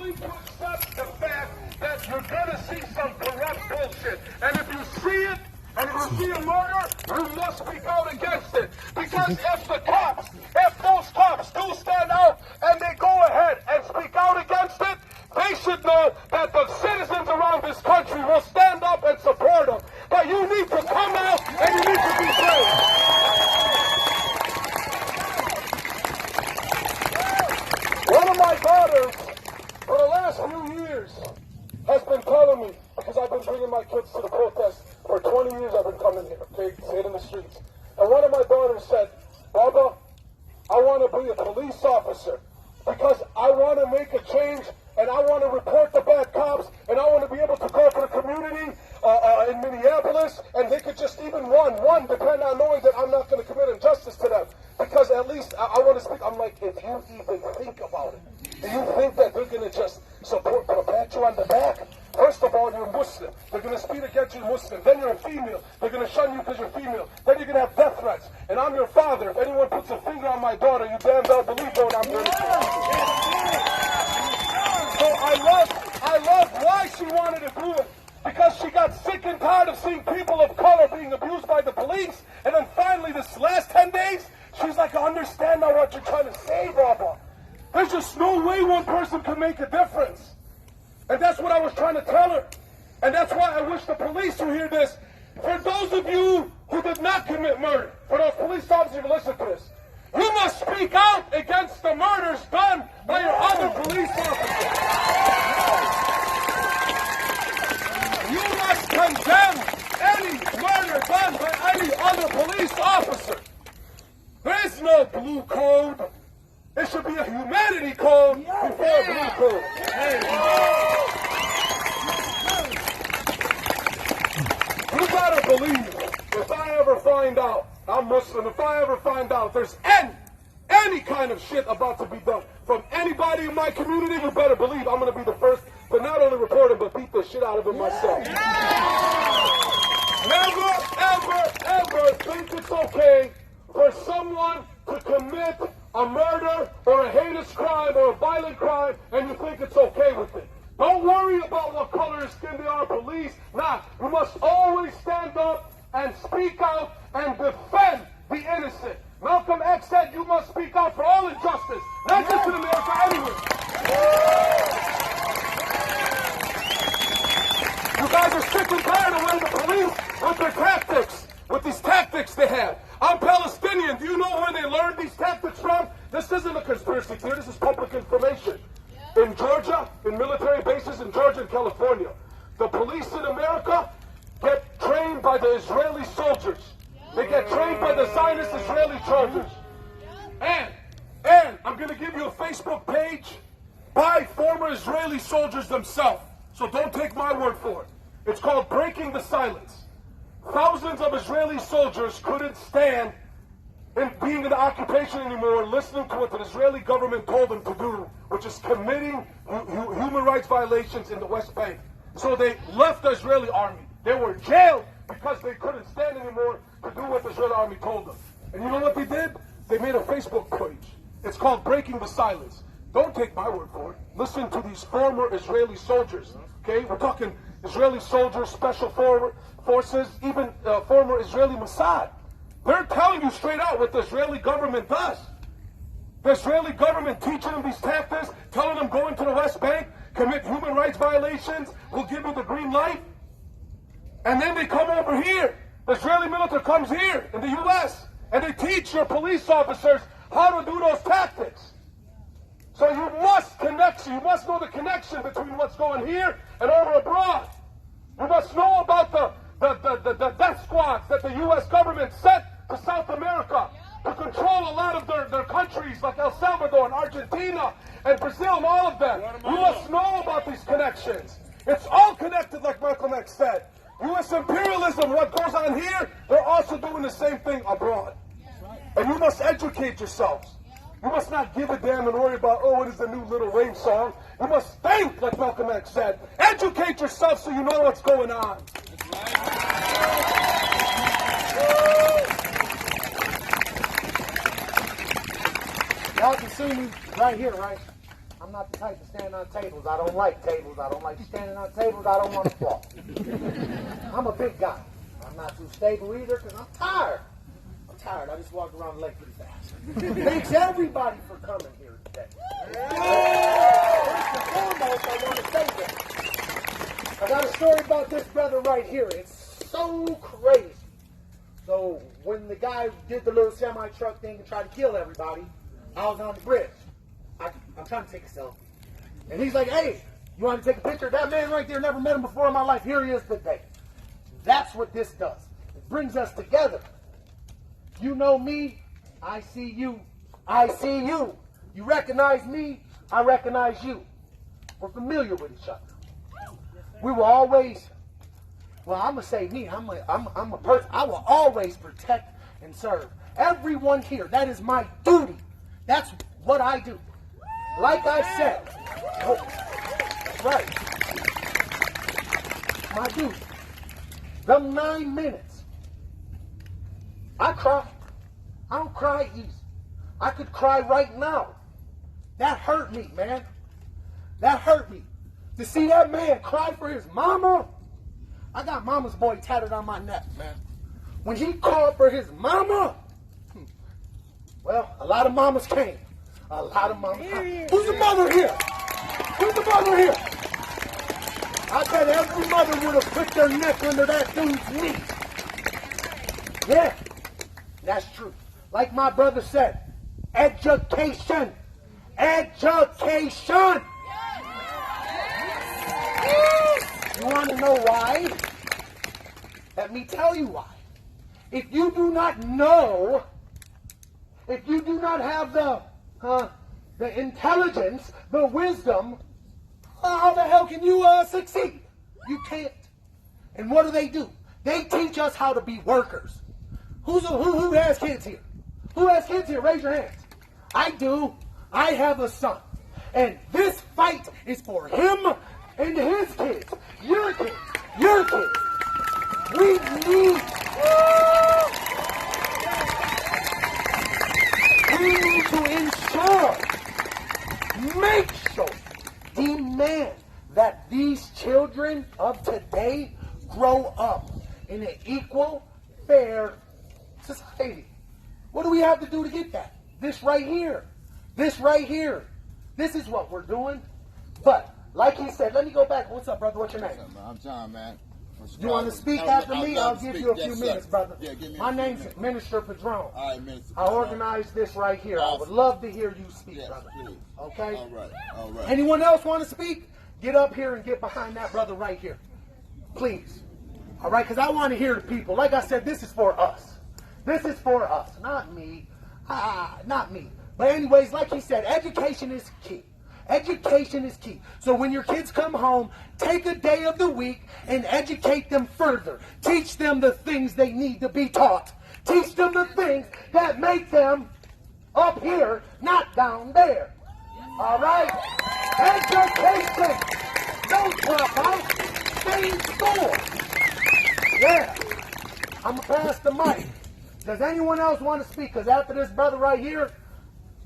willing to accept the fact that you're going to see some corrupt bullshit. And if you see it, and if you see a murder, you must speak out against it. Because if those cops do stand out and they go ahead and speak out against it, they should know that the citizens around this country will stand up and support them. But you need to come out and you need to be brave. One of my daughters, for the last few years, has been telling me, because I've been bringing my kids to the protest, for 20 years I've been coming here, okay, staying in the streets. And one of my daughters said, Baba, I want to be a police officer because I want to make a change and I want to report the bad cops and I want to be able to go to the community in Minneapolis and they could just even one depend on knowing that I'm not going to commit injustice to them. Because at least I want to speak. I'm like, if you even think about it, do you think that they're going to just support, pat you on the back? First of all, you're a Muslim. They're going to speak against you, Muslim. Then you're a female. They're going to shun you because you're female. Then you're going to have death threats. And I'm your father. If anyone puts a finger on my daughter, you damn well believe what I'm going to do. So I love why she wanted to do it. Because she got sick and tired of seeing people of color being abused by the police. And then finally, this last 10 days, she's like, I understand now what you're trying to say, Baba. There's just no way one person can make a difference. And that's what I was trying to tell her. And that's why I wish the police would hear this. For those of you who did not commit murder, for those police officers who listen to this, you must speak out against the murders done by your other police officers. You must condemn any murder done by any other police officer. There is no blue code. There should be a humanity code before a blue code. You gotta believe, if I ever find out, I'm Muslim, if I ever find out there's any kind of shit about to be done from anybody in my community, you better believe I'm gonna be the first to not only report it, but beat the shit out of it myself. Never, ever think it's okay for someone to commit a murder or a heinous crime or a violent crime and you think it's okay with it. Don't worry about what color of skin they are, police. Nah, you must always stand up and speak out and defend the innocent. Malcolm X said you must speak out for all injustice, not just in America, anywhere. You guys are sick and tired of letting the police with their tactics, with these tactics they have. I'm Palestinian. Do you know where they learned these tactics from? This isn't a conspiracy theory. This is public information. In Georgia, in military bases in Georgia and California, the police in America get trained by the Israeli soldiers. They get trained by the Zionist Israeli soldiers. And I'm going to give you a Facebook page by former Israeli soldiers themselves. So don't take my word for it. It's called Breaking the Silence. Thousands of Israeli soldiers couldn't stand in being in the occupation anymore, listening to what the Israeli government told them to do, which is committing human rights violations in the West Bank. So they left the Israeli army. They were jailed because they couldn't stand anymore to do what the Israeli army told them. And you know what they did? They made a Facebook page. It's called Breaking the Silence. Don't take my word for it. Listen to these former Israeli soldiers. Okay, we're talking Israeli soldiers, special forces, even former Israeli Mossad. They're telling you straight out what the Israeli government does. The Israeli government teaching them these tactics, telling them go into the West Bank, commit human rights violations, we'll give you the green light. And then they come over here. The Israeli military comes here in the U.S. and they teach your police officers how to do those tactics. So you must know the connection between what's going here and over abroad. You must know about the death squads that the U.S. government sent to South America to control a lot of their countries like El Salvador and Argentina and Brazil and all of them. You must know about these connections. It's all connected, like Malcolm X said. U.S. imperialism, what goes on here, they're also doing the same thing abroad. And you must educate yourselves. You must not give a damn and worry about, oh, it is a new Little Wayne song. You must think, like Malcolm X said. Educate yourself so you know what's going on. Y'all can see me right here, right? I'm not the type to stand on tables. I don't like tables. I don't like standing on tables. I don't want to fall. I'm a big guy. I'm not too stable either because I'm tired. I'm tired. I just walk around the lake pretty fast. Thanks everybody for coming here today. First and foremost, I want to say that I got a story about this brother right here. It's so crazy. So when the guy did the little semi-truck thing and tried to kill everybody, I was on the bridge. I'm trying to take a selfie. And he's like, hey, you want to take a picture of that man right there? Never met him before in my life. Here he is today. That's what this does. It brings us together. You know me. I see you. I see you. You recognize me. I recognize you. We're familiar with each other. We will always, well, I'm going to say me. I'm a person. I will always protect and serve everyone here. That is my duty. That's what I do. Like I said, right, my duty. The 9 minutes. I cry. I don't cry easy. I could cry right now. That hurt me, man. That hurt me. To see that man cry for his mama. I got mama's boy tatted on my neck, man. When he called for his mama, well, a lot of mamas came. A lot of mamas came. Who's the mother here? Who's the mother here? I bet every mother would have put their neck under that dude's knee. Yeah, that's true. Like my brother said, education. Education. You want to know why? Let me tell you why. If you do not know, if you do not have the intelligence, the wisdom, how the hell can you succeed? You can't. And what do? They teach us how to be workers. Who has kids here? Who has kids here? Raise your hands. I do. I have a son. And this fight is for him and his kids. Your kids. Your kids. We need to ensure, make sure, demand that these children of today grow up in an equal, fair society. What do we have to do to get that? This right here. This right here. This is what we're doing. But, like he said, let me go back. What's up, brother? What's your name? I'm John, man. You want to speak after me? I'll give you a few minutes, brother. Yeah, give me My name's Minister Padron. All right, Minister I organized this right here. I would love to hear you speak, Yes, brother. please. Okay? All right. Anyone else want to speak? Get up here and get behind that brother right here. Please. All right? Because I want to hear the people. Like I said, this is for us. This is for us, not me. Not me. But anyways, like he said, education is key. Education is key. So when your kids come home, take a day of the week and educate them further. Teach them the things they need to be taught. Teach them the things that make them up here, not down there. All right? Education. Don't drop out. Stay in school. Yeah. I'm going to pass the mic. Does anyone else want to speak? Because after this brother right here,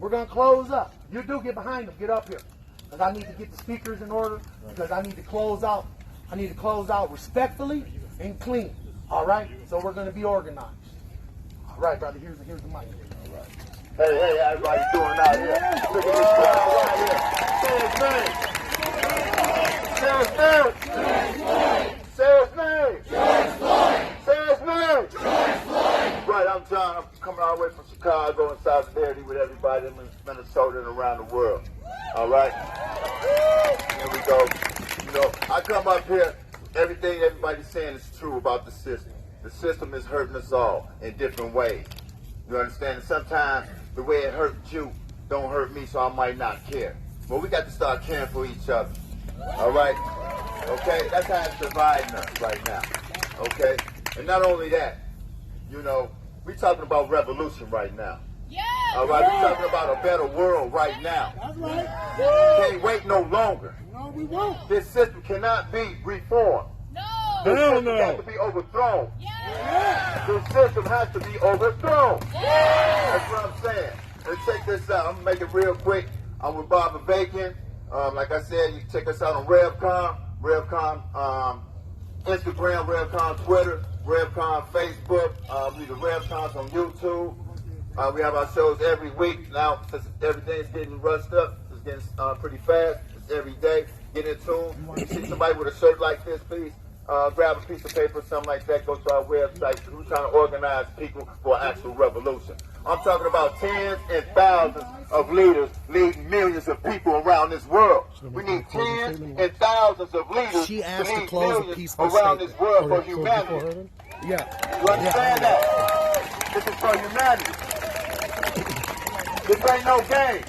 we're going to close up. You do get behind him. Get up here. Because I need to get the speakers in order. Because I need to close out. I need to close out respectfully and clean. All right? So we're going to be organized. All right, brother. Here's the mic. All right. Hey, everybody doing out here? Look at this guy right here. Say his name. Say his name. Say his name. Right, I'm John. I'm coming all the way from Chicago in solidarity with everybody in Minnesota and around the world. All right? Here we go. You know, I come up here, everything everybody's saying is true about the system. The system is hurting us all in different ways. You understand? And sometimes the way it hurts you don't hurt me, so I might not care. But we got to start caring for each other. All right? Okay? That's how it's dividing us right now. Okay? And not only that, you know, we're talking about revolution right now. Yeah. All right? We're talking about a better world right now. That's right. Can't wait no longer. No, we won't. This system cannot be reformed. No. This system has to be overthrown. Yeah. This system has to be overthrown. Yeah. That's what I'm saying. Let's check this out. I'm going to make it real quick. I'm with Barbara Bacon. Like I said, you can check us out on RevCon, Instagram, RevCon Twitter, RevCon Facebook. We do RevCons on YouTube. We have our shows every week. Now, since everything's getting rushed up, it's getting pretty fast. It's every day. Get in tune. If you see somebody with a shirt like this, please grab a piece of paper, something like that. Go to our website. We're trying to organize people for an actual revolution. I'm talking about tens and thousands of leaders leading millions of people around this world. We need tens and thousands of leaders She to asked to lead close a millions peaceful around this world for statement. humanity. Yeah. You understand that? This is for humanity. This ain't no game.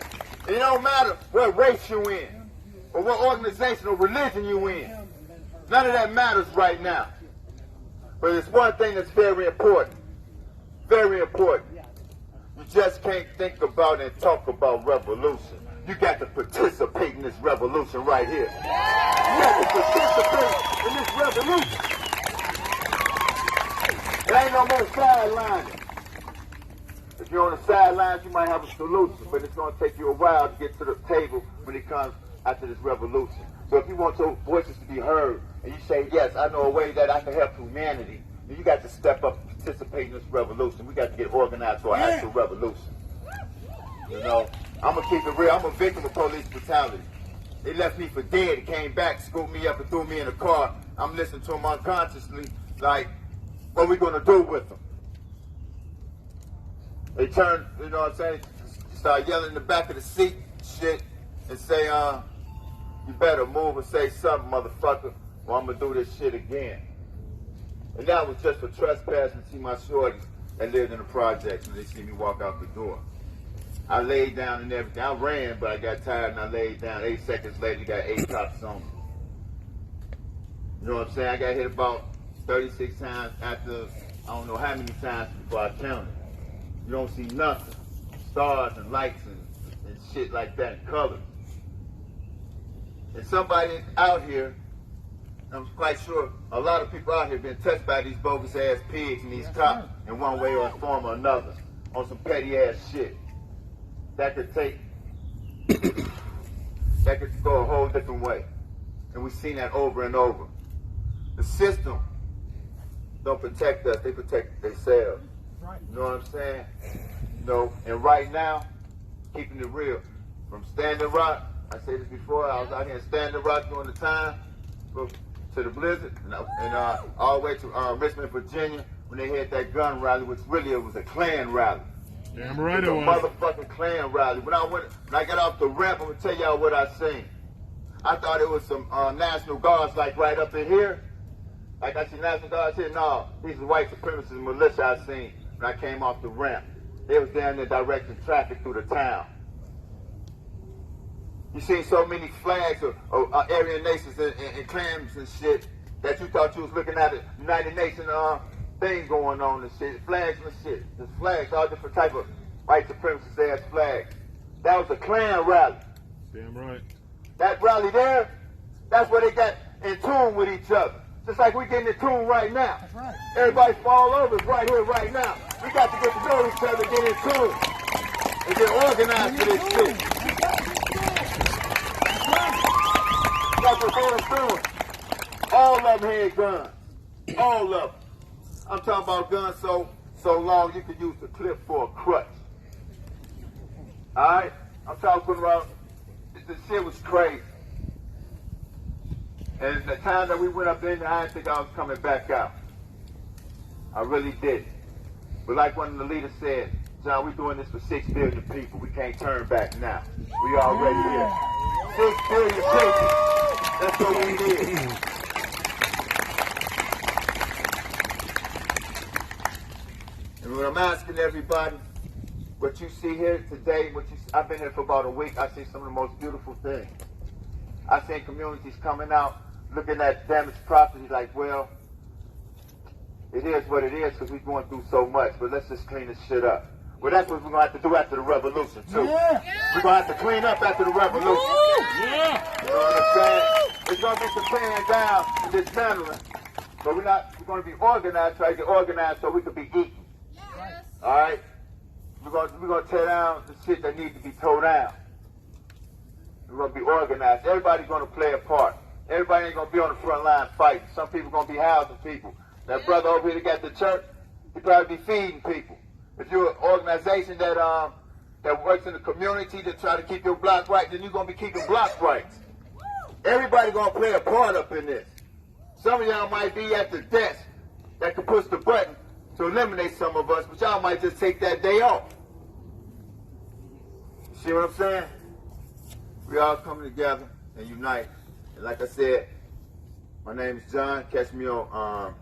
It don't matter what race you in or what organization or religion you in. None of that matters right now. But it's one thing that's very important. Very important. You just can't think about and talk about revolution. You got to participate in this revolution right here. You got to participate in this revolution. There ain't no more sidelining. If you're on the sidelines, you might have a solution, but it's going to take you a while to get to the table when it comes after this revolution. So if you want your voices to be heard, and you say, yes, I know a way that I can help humanity, then you got to step up and participate in this revolution. We got to get organized for an actual revolution. You know, I'm going to keep it real. I'm a victim of police brutality. They left me for dead. They came back, scooped me up, and threw me in a car. I'm listening to them unconsciously, like, what are we going to do with them? They turn, you know what I'm saying, start yelling in the back of the seat, shit, and say, you better move and say something, motherfucker, or I'm going to do this shit again. And that was just for trespassing. See my shorties that lived in the projects, and they see me walk out the door. I laid down and everything. I ran, but I got tired and I laid down. 8 seconds later, got 8 cops on me. You know what I'm saying? I got hit about 36 times after, I don't know how many times before I counted. You don't see nothing. Stars and lights and shit like that, and colors. And somebody out here, I'm quite sure a lot of people out here been touched by these bogus ass pigs and these cops in one way or form or another on some petty ass shit. That could go a whole different way. And we've seen that over and over. The system don't protect us, they protect themselves. You know what I'm saying? You know, and right now, keeping it real, from Standing Rock, I said this before, I was out here in Standing Rock during the time to the blizzard, and all the way to Richmond, Virginia, when they had that gun rally, which really it was a Klan rally. Damn right it was. A motherfucking Klan rally. When I got off the ramp, I'm gonna tell y'all what I seen. I thought it was some National Guards like right up in here. Like I see National Guards here. No, these are white supremacist militia I seen when I came off the ramp. They was down there directing traffic through the town. You seen so many flags of Aryan nations and clans and shit that you thought you was looking at a United Nations thing going on and shit. Flags and shit. There's flags, all different type of white supremacist ass flags. That was a Klan rally. Damn right. That rally there, that's where they got in tune with each other. Just like we're getting in tune right now. That's right. Everybody fall over right here, right now. We got to get to know each other, get in tune, and get organized for this shit. That's what I'm doing. All of them had guns. All of them. I'm talking about guns so long you could use the clip for a crutch. Alright? I'm talking about, the shit was crazy. And the time that we went up in there, I didn't think I was coming back out. I really didn't. But like one of the leaders said, John, we're doing this for 6 billion people. We can't turn back now. We already here. 6 billion people. That's what we did. And what I'm asking everybody, what you see here today, I've been here for about a week, I see some of the most beautiful things. I've seen communities coming out, looking at damaged property like, well, it is what it is because we're going through so much, but let's just clean this shit up. Well, that's what we're going to have to do after the revolution, too. Yeah. We're going to have to clean up after the revolution. Yeah. You know what I'm saying? There's going to be some tearing down and dismantling, but we're going to be organized, try to get organized so we can be eaten. Yes. All right? We're going to tear down the shit that needs to be tore down. We're going to be organized. Everybody's going to play a part. Everybody ain't going to be on the front line fighting. Some people going to be housing people. That brother over here that got the church, he probably be feeding people. If you're an organization that works in the community to try to keep your block right, then you're going to be keeping blocks right. Everybody going to play a part up in this. Some of y'all might be at the desk that can push the button to eliminate some of us, but y'all might just take that day off. See what I'm saying? We all come together and unite. And like I said, my name is John. Catch me on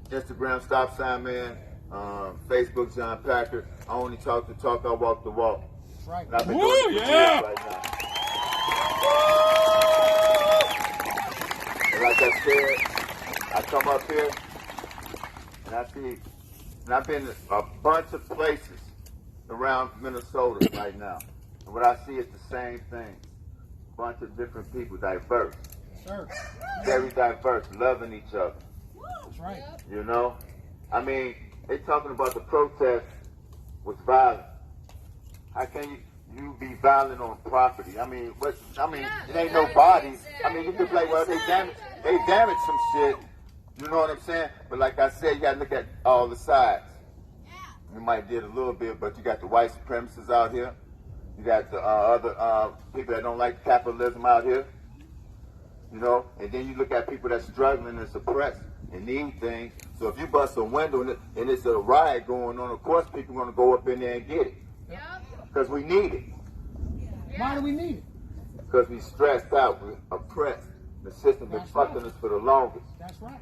Instagram, Stop Sign Man, Facebook, John Packard. I only talk the talk, I walk the walk. That's right. And I've been doing it for years right now. And like I said, I come up here and I see, and I've been a bunch of places around Minnesota right now. And what I see is the same thing. A bunch of different people, diverse. Sir. Very diverse, loving each other. That's right. You know? I mean, they talking about the protest was violent. How can you be violent on property? I mean, it ain't no bodies. I mean, you could be like, well, they damaged some shit. You know what I'm saying? But like I said, you gotta look at all the sides. You might did a little bit, but you got the white supremacists out here. You got the other people that don't like capitalism out here. You know, and then you look at people that's struggling and suppressed and need things. So if you bust a window and it's a riot going on, of course people are going to go up in there and get it. Because we need it. Why do we need it? Because we stressed out, we're oppressed. The system been fucking us for the longest. That's right.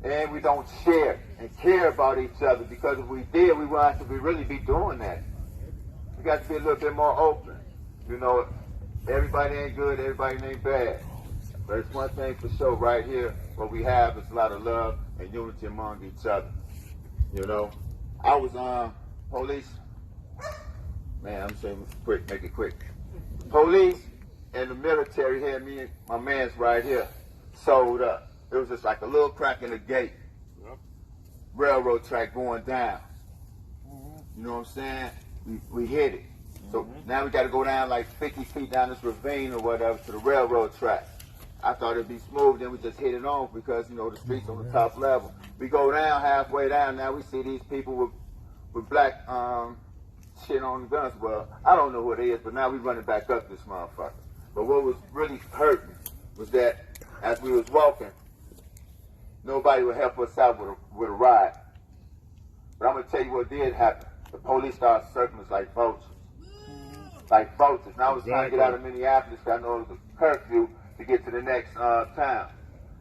And we don't share and care about each other, because if we did, we wouldn't have to really be doing that. We got to be a little bit more open. You know, everybody ain't good, everybody ain't bad. But it's one thing for sure right here, what we have is a lot of love and unity among each other. You know, I was police. Man, I'm saying quick, make it quick. Police and the military had me and my man's right here sold up. It was just like a little crack in the gate. Railroad track going down. You know what I'm saying? We hit it. So now we got to go down like 50 feet down this ravine or whatever to the railroad track. I thought it'd be smooth, then we just hit it on because, you know, the street's on the top level. We go down, halfway down, now we see these people with black shit on the guns. Well, I don't know what it is, but now we running back up this motherfucker. But what was really hurting was that as we was walking, nobody would help us out with a ride. But I'm going to tell you what did happen. The police started circling us like vultures. Like vultures. Now I was trying to get out of Minneapolis because I know it was a curfew to get to the next town.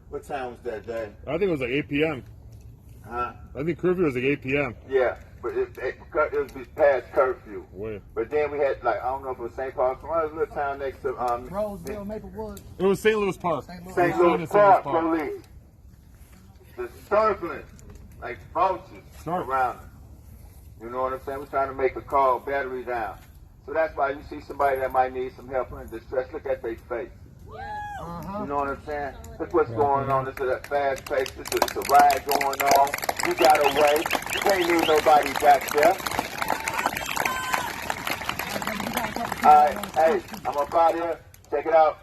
What time was that day? I think it was like 8 p.m. Huh? I think curfew was like 8 p.m. Yeah, but it was past curfew. Where? But then we had, like, I don't know if it was St. Paul, some other little town next to Roseville, Maplewood. It was St. Louis Park. St. Louis Park police. The circling like vultures around us. You know what I'm saying? We're trying to make a call, battery down. So that's why you see somebody that might need some help or in distress, look at their face. You know what I'm saying? Look what's going on. This is a fast pace. This is a riot going on. You got away. You can't leave nobody back there. All right, hey, I'm up out here. Check it out.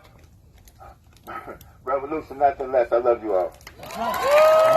Revolution, nothing less. I love you all.